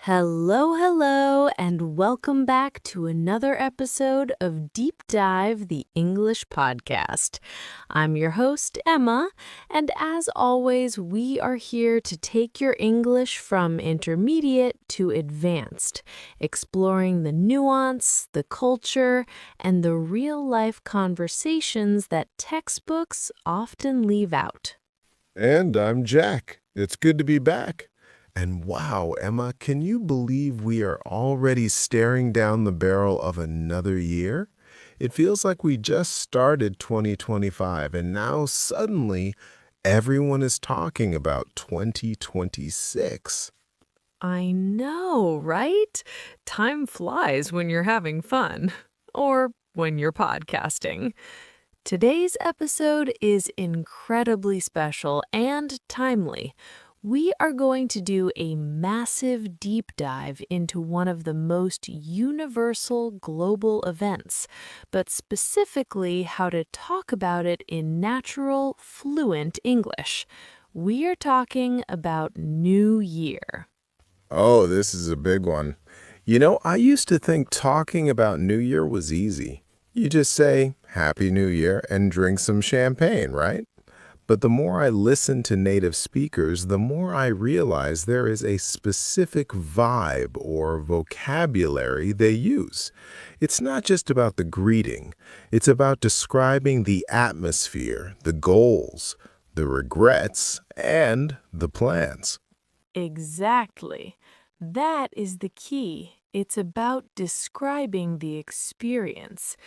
Hello, hello, and welcome back to another episode of Deep Dive, the English podcast. I'm your host, Emma, and as always, we are here to take your English from intermediate to advanced, exploring the nuance, the culture, and the real-life conversations that textbooks often leave out. And I'm Jack. It's good to be back. And wow, Emma, can you believe we are already staring down the barrel of another year? It feels like we just started 2025 and now suddenly everyone is talking about 2026. I know, right? Time flies when you're having fun. Or when you're podcasting. Today's episode is incredibly special and timely. We are going to do a massive deep dive into one of the most universal global events, but specifically how to talk about it in natural, fluent English. We are talking about New Year. Oh, this is a big one. I used to think talking about New Year was easy. You just say, Happy New Year, and drink some champagne, right? But the more I listen to native speakers, the more I realize there is a specific vibe or vocabulary they use. It's not just about the greeting. It's about describing the atmosphere, the goals, the regrets, and the plans. Exactly. That is the key. It's about describing the experience.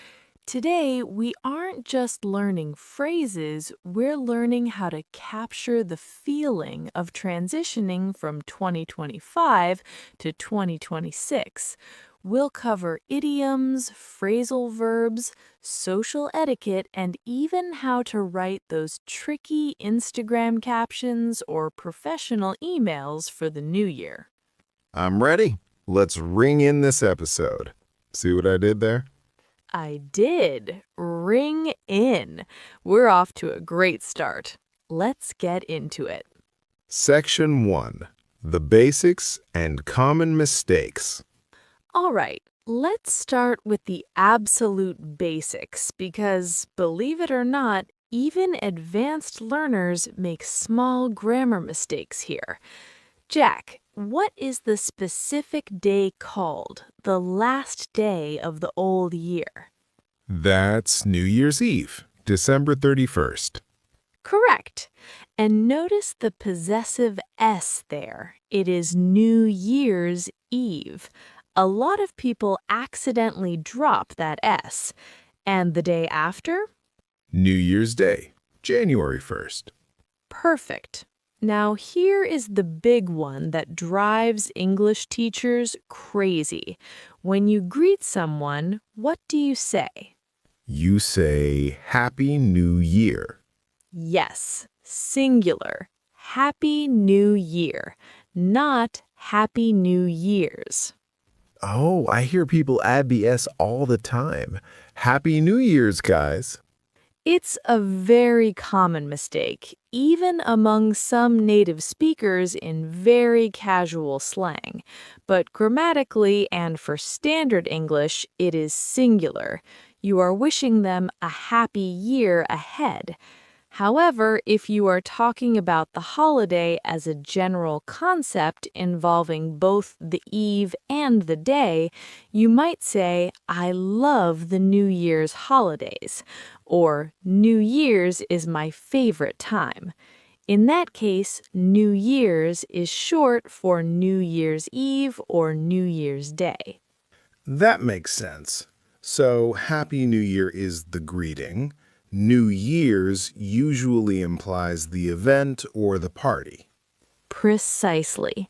Today, we aren't just learning phrases, we're learning how to capture the feeling of transitioning from 2025 to 2026. We'll cover idioms, phrasal verbs, social etiquette, and even how to write those tricky Instagram captions or professional emails for the new year. I'm ready. Let's ring in this episode. See what I did there? I did. Ring in. We're off to a great start. Let's get into it. Section 1. The Basics and Common Mistakes. All right, let's start with the absolute basics because, believe it or not, even advanced learners make small grammar mistakes here. Jack, what is the specific day called, the last day of the old year? That's New Year's Eve, December 31st. Correct. And notice the possessive S there. It is New Year's Eve. A lot of people accidentally drop that S. And the day after? New Year's Day, January 1st. Perfect. Now, here is the big one that drives English teachers crazy. When you greet someone, what do you say? You say Happy New Year. Yes, singular. Happy New Year, not Happy New Year's. Oh, I hear people add the S all the time. Happy New Year's, guys. It's a very common mistake, even among some native speakers in very casual slang. But grammatically and for standard English, it is singular. You are wishing them a happy year ahead. However, if you are talking about the holiday as a general concept involving both the eve and the day, you might say, I love the New Year's holidays, or New Year's is my favorite time. In that case, New Year's is short for New Year's Eve or New Year's Day. That makes sense. So, Happy New Year is the greeting. New Year's usually implies the event or the party. Precisely.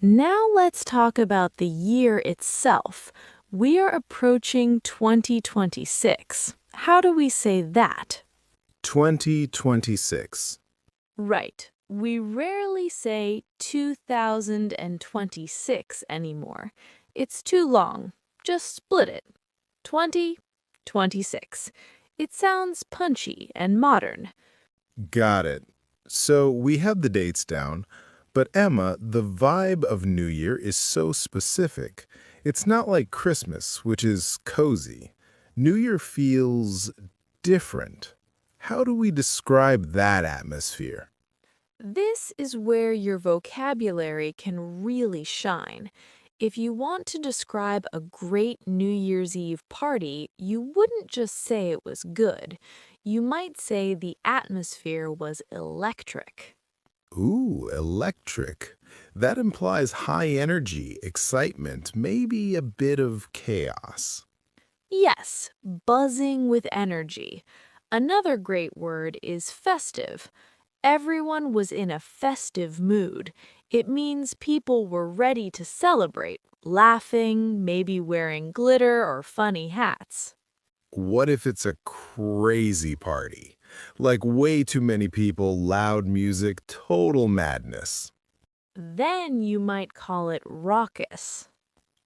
Now let's talk about the year itself. We are approaching 2026. How do we say that? 2026. Right. We rarely say 2026 anymore. It's too long. Just split it. 2026. It sounds punchy and modern. Got it. So, we have the dates down, But Emma, the vibe of New Year is so specific. It's not like Christmas, which is cozy. New Year feels different. How do we describe that atmosphere? This is where your vocabulary can really shine. If you want to describe a great New Year's Eve party, you wouldn't just say it was good. You might say the atmosphere was electric. Ooh, electric. That implies high energy, excitement, maybe a bit of chaos. Yes, buzzing with energy. Another great word is festive. Everyone was in a festive mood. It means people were ready to celebrate, laughing, maybe wearing glitter or funny hats. What if it's a crazy party? Like way too many people, loud music, total madness. Then you might call it raucous.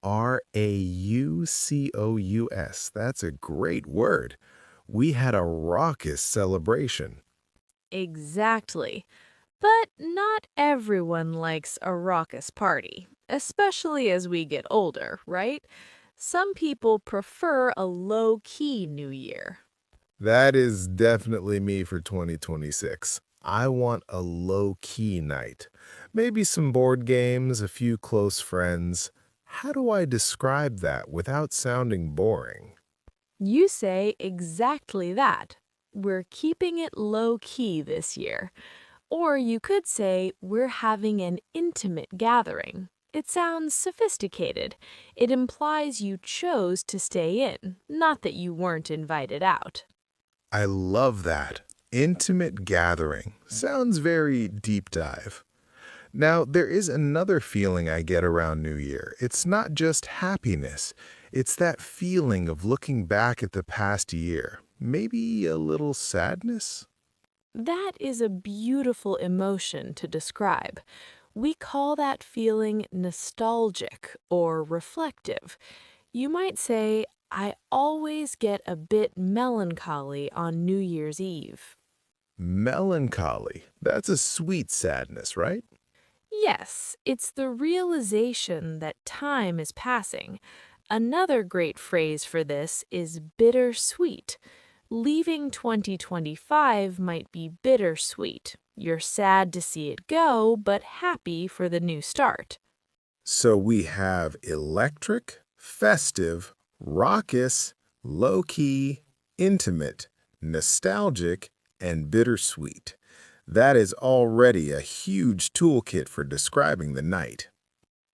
Raucous. That's a great word. We had a raucous celebration. Exactly. But not everyone likes a raucous party, especially as we get older, right? Some people prefer a low-key New Year. That is definitely me for 2026. I want a low-key night. Maybe some board games, a few close friends. How do I describe that without sounding boring? You say exactly that. We're keeping it low-key this year. Or you could say we're having an intimate gathering. It sounds sophisticated. It implies you chose to stay in, not that you weren't invited out. I love that. Intimate gathering. Sounds very deep dive. Now, there is another feeling I get around New Year. It's not just happiness. It's that feeling of looking back at the past year. Maybe a little sadness? That is a beautiful emotion to describe. We call that feeling nostalgic or reflective. You might say, I always get a bit melancholy on New Year's Eve. Melancholy. That's a sweet sadness, right? Yes, it's the realization that time is passing. Another great phrase for this is bittersweet. Leaving 2025 might be bittersweet. You're sad to see it go, but happy for the new start. So we have electric, festive, raucous, low-key, intimate, nostalgic, and bittersweet. That is already a huge toolkit for describing the night.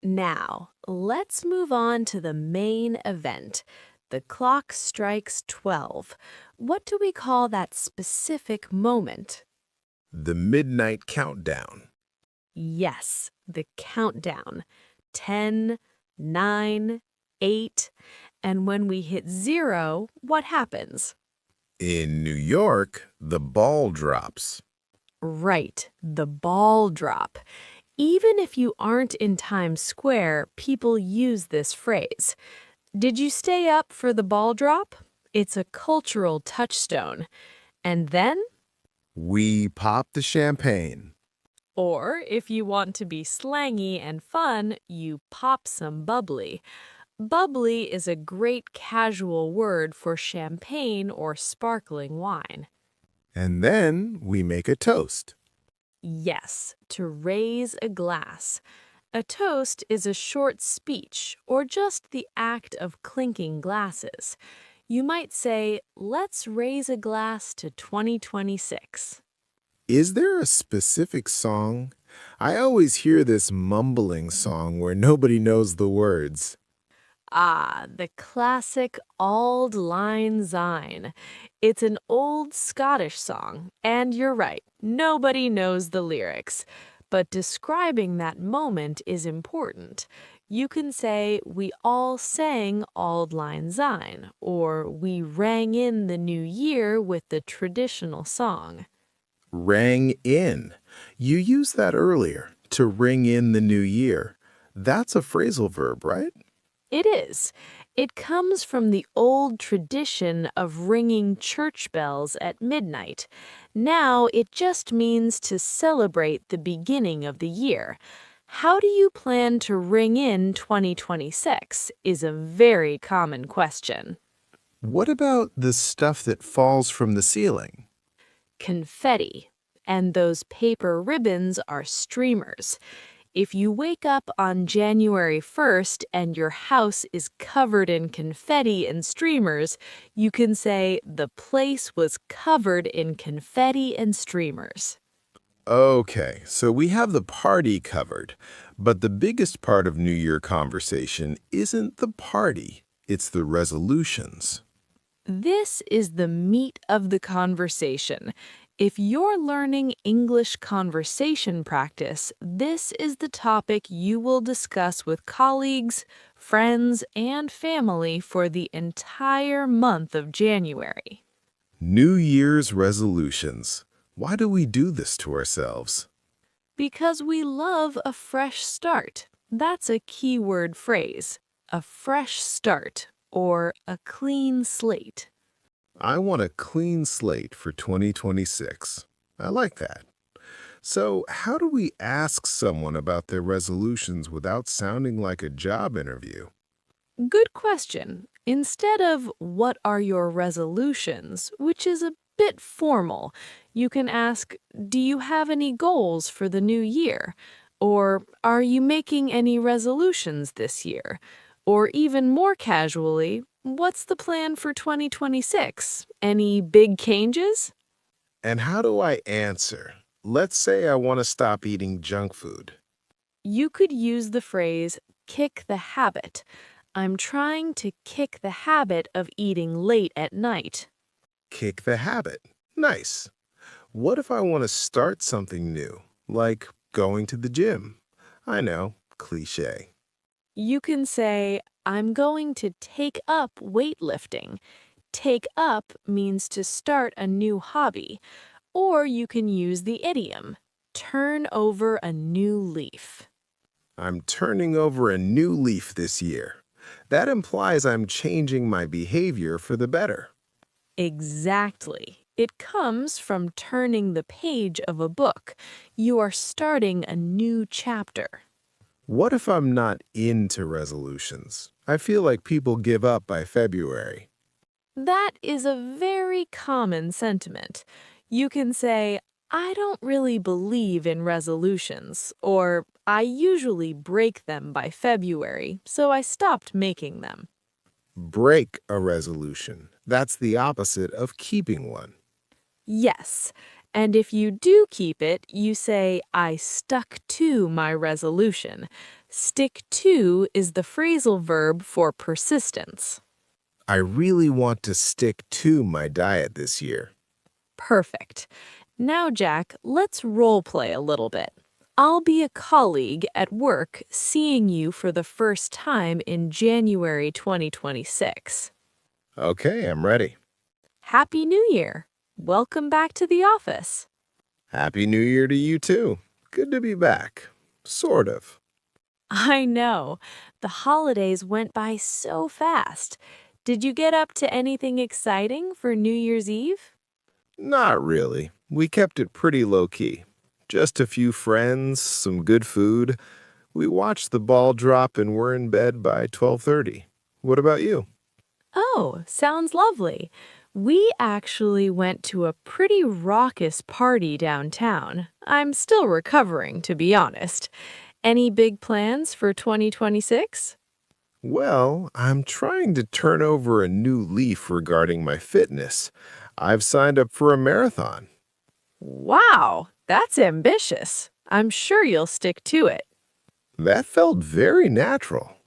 Now, let's move on to the main event. The clock strikes 12. What do we call that specific moment? The midnight countdown. Yes, the countdown. 10, 9, 8. And when we hit 0, what happens? In New York, the ball drops. Right, the ball drop. Even if you aren't in Times Square, people use this phrase. Did you stay up for the ball drop? It's a cultural touchstone. And then, We pop the champagne. or if you want to be slangy and fun, you pop some bubbly. Bubbly is a great casual word for champagne or sparkling wine. And then we make a toast. Yes, to raise a glass. A toast is a short speech or just the act of clinking glasses. You might say, let's raise a glass to 2026. Is there a specific song? I always hear this mumbling song where nobody knows the words. Ah, the classic Auld Lang Syne. It's an old Scottish song, and you're right, nobody knows the lyrics. But describing that moment is important. You can say, we all sang Auld Lang Syne, or we rang in the new year with the traditional song. Rang in. You used that earlier, to ring in the new year. That's a phrasal verb, right? It is. It comes from the old tradition of ringing church bells at midnight. Now it just means to celebrate the beginning of the year. How do you plan to ring in 2026 is a very common question. What about the stuff that falls from the ceiling? Confetti. And those paper ribbons are streamers. If you wake up on January 1st and your house is covered in confetti and streamers, you can say the place was covered in confetti and streamers. Okay, so we have the party covered, but the biggest part of New Year conversation isn't the party, it's the resolutions. This is the meat of the conversation. If you're learning English conversation practice, this is the topic you will discuss with colleagues, friends, and family for the entire month of January. New Year's resolutions. Why do we do this to ourselves? Because we love a fresh start. That's a keyword phrase. A fresh start or a clean slate. I want a clean slate for 2026. I like that. So, how do we ask someone about their resolutions without sounding like a job interview? Good question. Instead of what are your resolutions, which is a bit formal, you can ask, do you have any goals for the new year? Or are you making any resolutions this year? Or even more casually, what's the plan for 2026? Any big changes? And how do I answer? Let's say I want to stop eating junk food. You could use the phrase kick the habit. I'm trying to kick the habit of eating late at night. Kick the habit. Nice. What if I want to start something new, like going to the gym? I know, cliche. You can say, I'm going to take up weightlifting. Take up means to start a new hobby. Or you can use the idiom, turn over a new leaf. I'm turning over a new leaf this year. That implies I'm changing my behavior for the better. Exactly. It comes from turning the page of a book. You are starting a new chapter. What if I'm not into resolutions? I feel like people give up by February. That is a very common sentiment. You can say, I don't really believe in resolutions, or I usually break them by February, so I stopped making them. Break a resolution. That's the opposite of keeping one. Yes, and if you do keep it, you say, I stuck to my resolution. Stick to is the phrasal verb for persistence. I really want to stick to my diet this year. Perfect. Now, Jack, let's role play a little bit. I'll be a colleague at work seeing you for the first time in January 2026. Okay, I'm ready. Happy New Year! Welcome back to the office. Happy New Year to you too. Good to be back. Sort of. I know. The holidays went by so fast. Did you get up to anything exciting for New Year's Eve? Not really. We kept it pretty low key. Just a few friends, some good food. We watched the ball drop and were in bed by 12:30. What about you? Oh, sounds lovely. We actually went to a pretty raucous party downtown. I'm still recovering, to be honest. Any big plans for 2026? Well, I'm trying to turn over a new leaf regarding my fitness. I've signed up for a marathon. Wow, that's ambitious. I'm sure you'll stick to it. That felt very natural.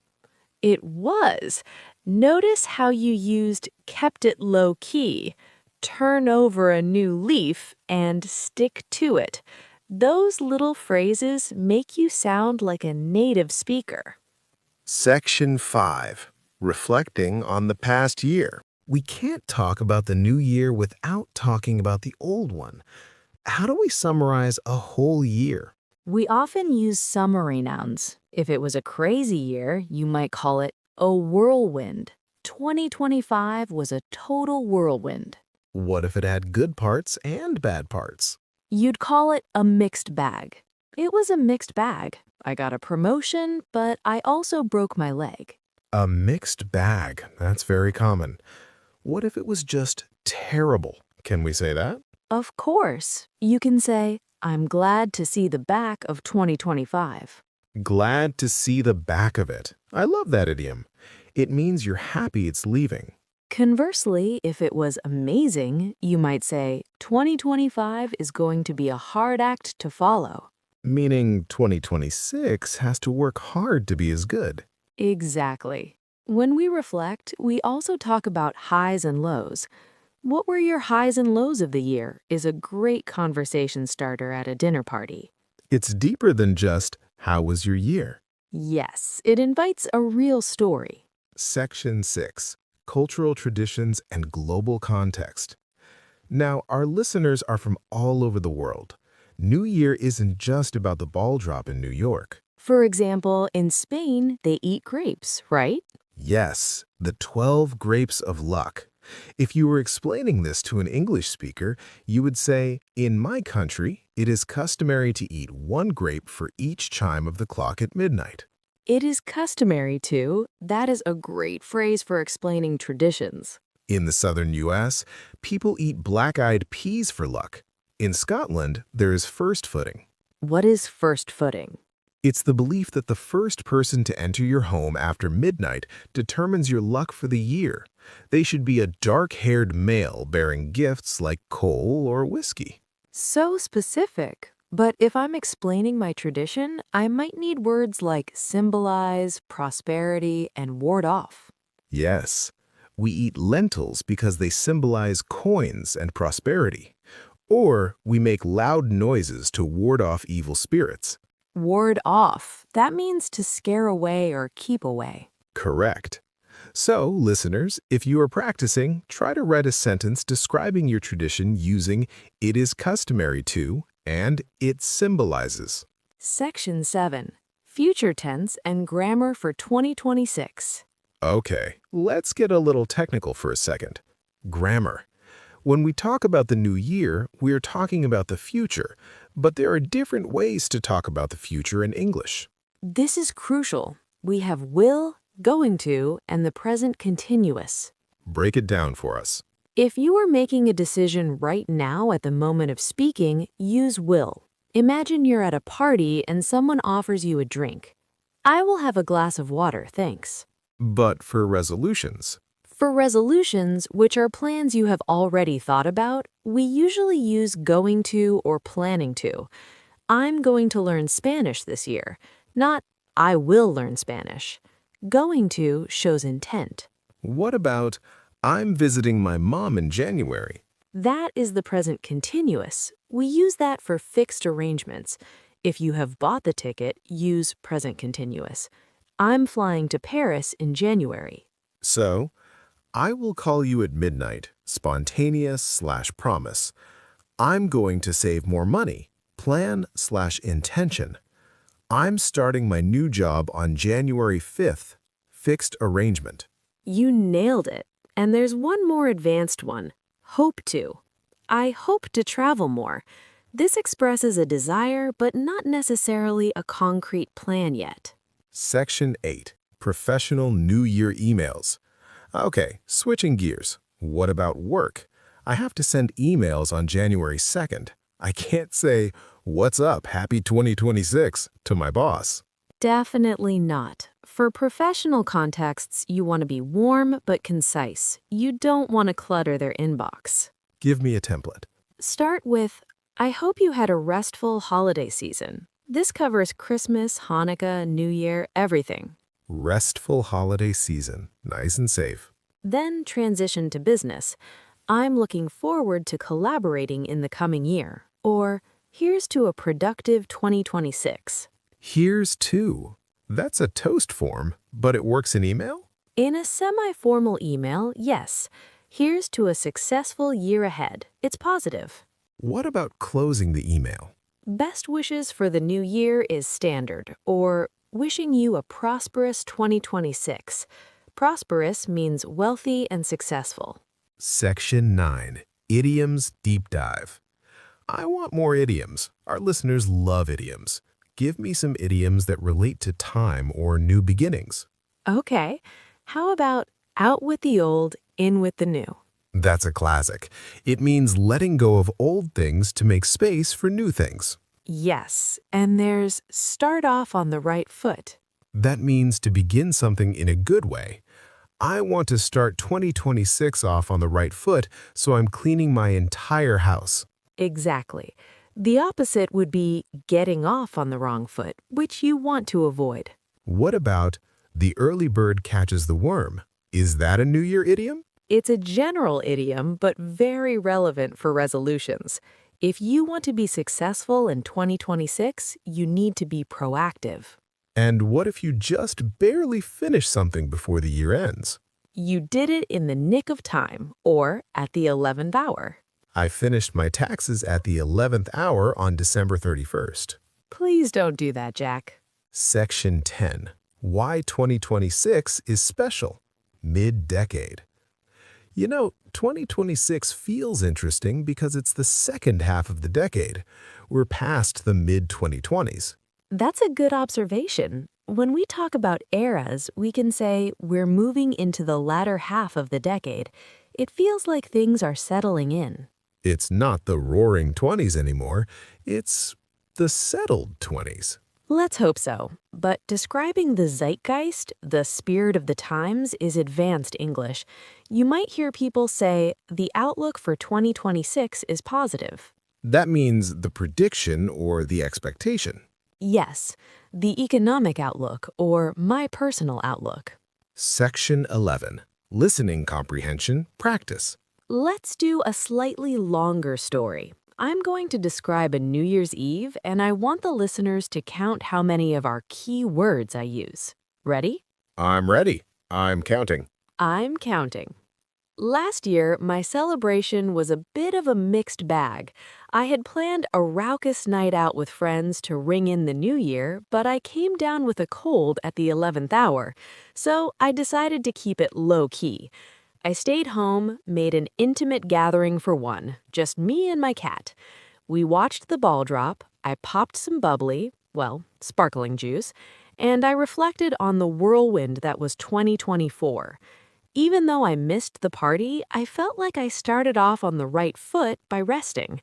It was. Notice how you used kept it low key, turn over a new leaf, and stick to it. Those little phrases make you sound like a native speaker. Section 5. Reflecting on the past year. We can't talk about the new year without talking about the old one. How do we summarize a whole year? We often use summary nouns. If it was a crazy year, you might call it A whirlwind. 2025 was a total whirlwind. What if it had good parts and bad parts? You'd call it a mixed bag. It was a mixed bag. I got a promotion, but I also broke my leg. A mixed bag. That's very common. What if it was just terrible? Can we say that? Of course, you can say, I'm glad to see the back of 2025. Glad to see the back of it. I love that idiom. It means you're happy it's leaving. Conversely, if it was amazing, you might say, 2025 is going to be a hard act to follow. Meaning 2026 has to work hard to be as good. Exactly. When we reflect, we also talk about highs and lows. What were your highs and lows of the year is a great conversation starter at a dinner party. It's deeper than just, how was your year? Yes, it invites a real story. Section 6. Cultural Traditions and Global Context. Now, our listeners are from all over the world. New Year isn't just about the ball drop in New York. For example, in Spain, they eat grapes, right? Yes, the 12 grapes of luck. If you were explaining this to an English speaker, you would say, in my country, it is customary to eat one grape for each chime of the clock at midnight. It is customary to. That is a great phrase for explaining traditions. In the southern U.S., people eat black-eyed peas for luck. In Scotland, there is first footing. What is first footing? It's the belief that the first person to enter your home after midnight determines your luck for the year. They should be a dark-haired male bearing gifts like coal or whiskey. So specific. But if I'm explaining my tradition, I might need words like symbolize, prosperity, and ward off. Yes, we eat lentils because they symbolize coins and prosperity. Or we make loud noises to ward off evil spirits. Ward off. That means to scare away or keep away. Correct. So, listeners, if you are practicing, try to write a sentence describing your tradition using "it is customary to" and "it symbolizes." Section 7. Future tense and grammar for 2026. Okay, let's get a little technical for a second. Grammar. When we talk about the new year, we are talking about the future, but there are different ways to talk about the future in English. This is crucial. We have will, going to, and the present continuous. Break it down for us. If you are making a decision right now at the moment of speaking, use will. Imagine you're at a party and someone offers you a drink. I will have a glass of water, thanks. But for resolutions, For resolutions, which are plans you have already thought about, we usually use going to or planning to. I'm going to learn Spanish this year, not I will learn Spanish. Going to shows intent. what about "I'm visiting my mom in January"? That is the present continuous. We use that for fixed arrangements. If you have bought the ticket, use present continuous. I'm flying to Paris in January. So, I will call you at midnight, spontaneous/promise. I'm going to save more money, plan/intention. I'm starting my new job on January 5th, fixed arrangement. You nailed it. And there's one more advanced one. Hope to. I hope to travel more. This expresses a desire, but not necessarily a concrete plan yet. Section 8. Professional New Year Emails. Okay, switching gears. What about work? I have to send emails on January 2nd. I can't say, "What's up, happy 2026" to my boss. Definitely not. For professional contexts, you want to be warm but concise. You don't want to clutter their inbox. Give me a template. Start with, I hope you had a restful holiday season. This covers Christmas, Hanukkah, New Year, everything. Restful holiday season. Nice and safe. Then transition to business. I'm looking forward to collaborating in the coming year. Or, here's to a productive 2026. Here's to. That's a toast form, but it works in email? In a semi-formal email, yes. Here's to a successful year ahead. It's positive. What about closing the email? Best wishes for the new year is standard, or wishing you a prosperous 2026. Prosperous means wealthy and successful. Section 9. Idioms Deep Dive. I want more idioms. Our listeners love idioms. Give me some idioms that relate to time or new beginnings. Okay, how about out with the old, in with the new? That's a classic. It means letting go of old things to make space for new things. Yes, and there's start off on the right foot. That means to begin something in a good way. I want to start 2026 off on the right foot, so I'm cleaning my entire house. Exactly. The opposite would be getting off on the wrong foot, which you want to avoid. What about the early bird catches the worm? Is that a New Year idiom? It's a general idiom, but very relevant for resolutions. If you want to be successful in 2026, you need to be proactive. And what if you just barely finish something before the year ends? You did it in the nick of time, or at the 11th hour. I finished my taxes at the 11th hour on December 31st. Please don't do that, Jack. Section 10. Why 2026 is special. Mid-decade. 2026 feels interesting because it's the second half of the decade. We're past the mid-2020s. That's a good observation. When we talk about eras, we can say we're moving into the latter half of the decade. It feels like things are settling in. It's not the roaring 20s anymore. It's the settled 20s. Let's hope so. But describing the zeitgeist, the spirit of the times, is advanced English. You might hear people say, the outlook for 2026 is positive. That means the prediction or the expectation. Yes, the economic outlook or my personal outlook. Section 11. Listening comprehension practice. Let's do a slightly longer story. I'm going to describe a New Year's Eve, and I want the listeners to count how many of our key words I use. Ready? I'm ready. I'm counting. I'm counting. Last year, my celebration was a bit of a mixed bag. I had planned a raucous night out with friends to ring in the new year, but I came down with a cold at the 11th hour, so I decided to keep it low-key. I stayed home, made an intimate gathering for one, just me and my cat. We watched the ball drop, I popped some bubbly, well, sparkling juice, and I reflected on the whirlwind that was 2024. Even though I missed the party, I felt like I started off on the right foot by resting.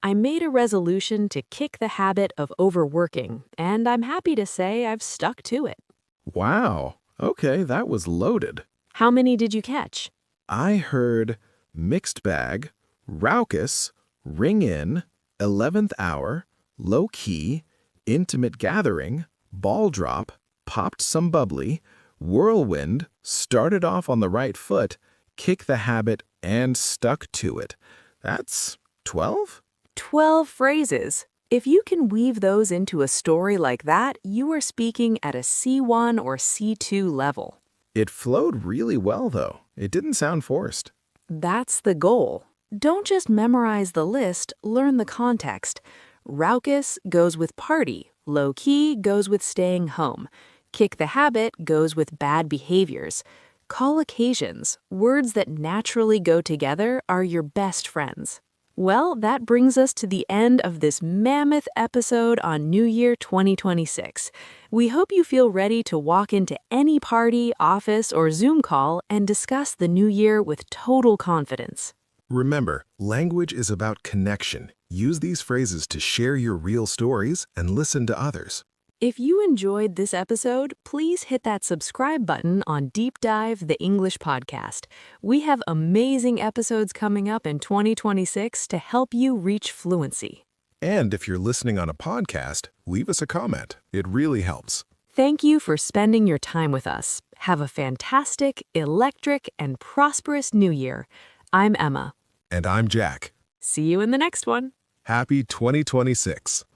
I made a resolution to kick the habit of overworking, and I'm happy to say I've stuck to it. Wow. Okay, that was loaded. How many did you catch? I heard mixed bag, raucous, ring in, 11th hour, low key, intimate gathering, ball drop, popped some bubbly, whirlwind, started off on the right foot, kick the habit, and stuck to it. That's 12? 12 phrases. If you can weave those into a story like that, you are speaking at a C1 or C2 level. It flowed really well, though. It didn't sound forced. That's the goal. Don't just memorize the list, learn the context. Raucous goes with party, low-key goes with staying home. Kick the habit goes with bad behaviors. Call occasions, words that naturally go together, are your best friends. Well, that brings us to the end of this mammoth episode on New Year 2026. We hope you feel ready to walk into any party, office, or Zoom call and discuss the new year with total confidence. Remember, language is about connection. Use these phrases to share your real stories and listen to others. If you enjoyed this episode, please hit that subscribe button on Deep Dive, the English podcast. We have amazing episodes coming up in 2026 to help you reach fluency. And if you're listening on a podcast, leave us a comment. It really helps. Thank you for spending your time with us. Have a fantastic, electric, and prosperous new year. I'm Emma. And I'm Jack. See you in the next one. Happy 2026.